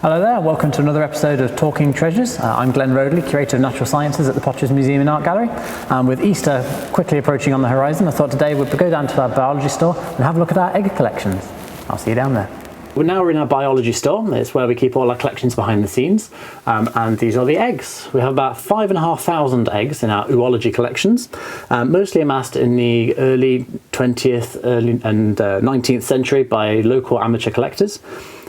Hello there, welcome to another episode of Talking Treasures. I'm Glenn Roadley, Curator of Natural Sciences at the Potter's Museum and Art Gallery. With Easter quickly approaching on the horizon, I thought today we'd go down to our biology store and have a look at our egg collections. I'll see you down there. We're in our biology store. It's where we keep all our collections behind the scenes. And these are the eggs. We have about 5,500 eggs in our oology collections, mostly amassed in the early 20th and 19th century by local amateur collectors.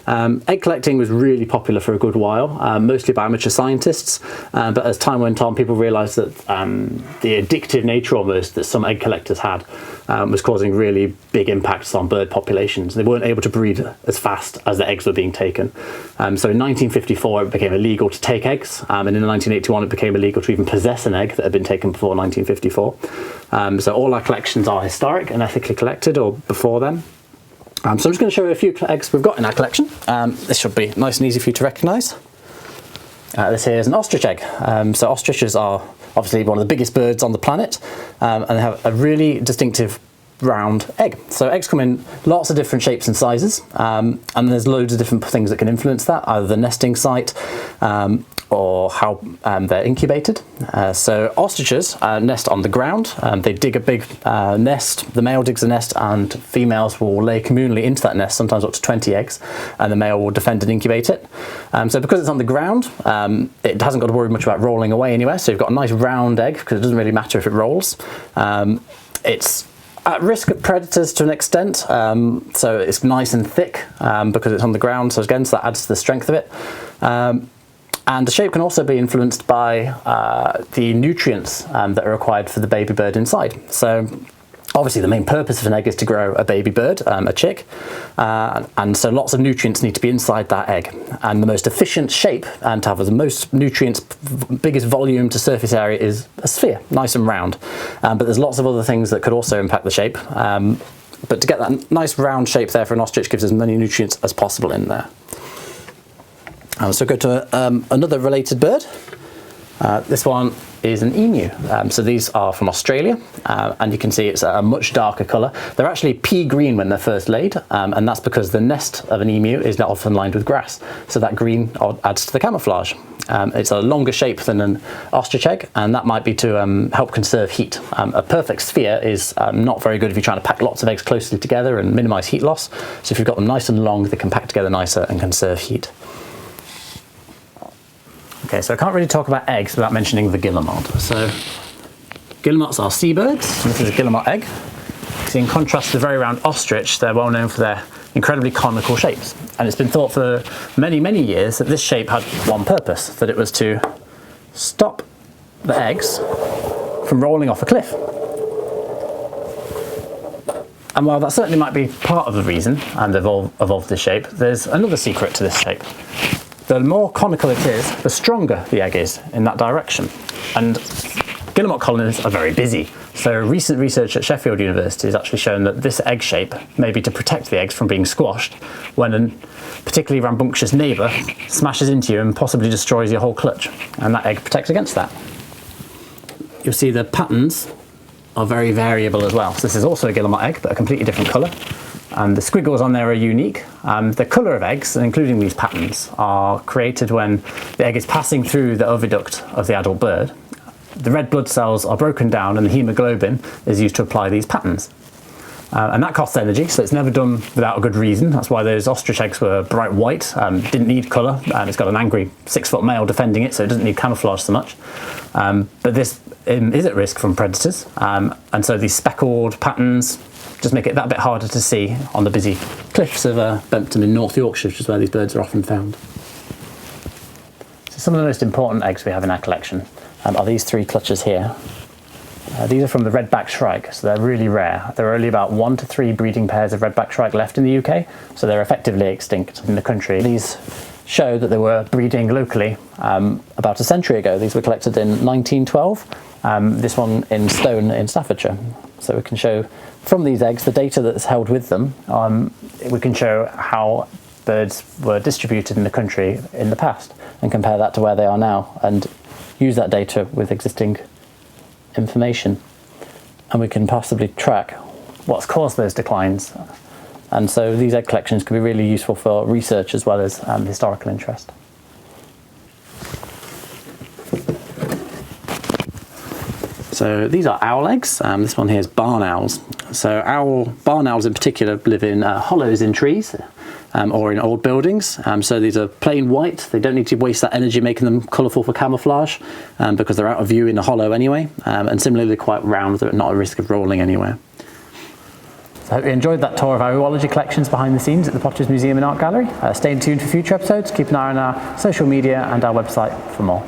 Egg collecting was really popular for a good while, mostly by amateur scientists, but as time went on, people realised that the addictive nature almost that some egg collectors had was causing really big impacts on bird populations. They weren't able to breed as fast as the eggs were being taken. So in 1954 it became illegal to take eggs, and in 1981 it became illegal to even possess an egg that had been taken before 1954. So all our collections are historic and ethically collected, or before then. So I'm just going to show you a few eggs we've got in our collection. This should be nice and easy for you to recognise. This here is an ostrich egg. So ostriches are obviously one of the biggest birds on the planet, and they have a really distinctive round egg. So eggs come in lots of different shapes and sizes, and there's loads of different things that can influence that, either the nesting site or how they're incubated. So ostriches nest on the ground. They dig a big nest. The male digs a nest and females will lay communally into that nest, sometimes up to 20 eggs, and the male will defend and incubate it. So because it's on the ground, it hasn't got to worry much about rolling away anywhere, so you've got a nice round egg because it doesn't really matter if it rolls. It's at risk of predators to an extent, so it's nice and thick because it's on the ground, so again, so that adds to the strength of it. And the shape can also be influenced by the nutrients that are required for the baby bird inside. So obviously the main purpose of an egg is to grow a baby bird, a chick, and so lots of nutrients need to be inside that egg. And the most efficient shape to have the most nutrients, biggest volume to surface area is a sphere, nice and round. But there's lots of other things that could also impact the shape. But to get that nice round shape there for an ostrich gives as many nutrients as possible in there. So go to another related bird. This one is an emu. So these are from Australia, and you can see it's a much darker colour. They're actually pea green when they're first laid, and that's because the nest of an emu is not often lined with grass. So that green adds to the camouflage. It's a longer shape than an ostrich egg, and that might be to help conserve heat. A perfect sphere is not very good if you're trying to pack lots of eggs closely together and minimise heat loss. So if you've got them nice and long, they can pack together nicer and conserve heat. Okay, so I can't really talk about eggs without mentioning the guillemot. So guillemots are seabirds. This is a guillemot egg. See, in contrast to the very round ostrich, they're well known for their incredibly conical shapes. And it's been thought for many, many years that this shape had one purpose, that it was to stop the eggs from rolling off a cliff. And while that certainly might be part of the reason and evolved this shape, there's another secret to this shape. The more conical it is, the stronger the egg is in that direction. And guillemot colonies are very busy. So recent research at Sheffield University has actually shown that this egg shape may be to protect the eggs from being squashed when a particularly rambunctious neighbour smashes into you and possibly destroys your whole clutch. And that egg protects against that. You'll see the patterns are very variable as well. So this is also a guillemot egg, but a completely different colour. And the squiggles on there are unique. The colour of eggs, including these patterns, are created when the egg is passing through the oviduct of the adult bird. The red blood cells are broken down and the haemoglobin is used to apply these patterns. And that costs energy, so it's never done without a good reason. That's why those ostrich eggs were bright white, didn't need colour, and it's got an angry 6-foot male defending it, so it doesn't need camouflage so much. But this is at risk from predators, and so these speckled patterns just make it that bit harder to see on the busy cliffs of Bempton in North Yorkshire, which is where these birds are often found. So some of the most important eggs we have in our collection are these three clutches here. These are from the redback shrike, so they're really rare. There are only about 1 to 3 breeding pairs of redback shrike left in the UK, so they're effectively extinct in the country. These show that they were breeding locally about a century ago. These were collected in 1912, this one in Stone in Staffordshire. So we can show from these eggs the data that's held with them. We can show how birds were distributed in the country in the past and compare that to where they are now and use that data with existing information. And we can possibly track what's caused those declines And so these egg collections can be really useful for research as well as historical interest. So these are owl eggs. This one here is barn owls. So barn owls in particular live in hollows in trees or in old buildings. So these are plain white. They don't need to waste that energy making them colourful for camouflage because they're out of view in a hollow anyway. And similarly, they're quite round. They're not at risk of rolling anywhere. So I hope you enjoyed that tour of our oology collections behind the scenes at the Potter's Museum and Art Gallery. Stay tuned for future episodes. Keep an eye on our social media and our website for more.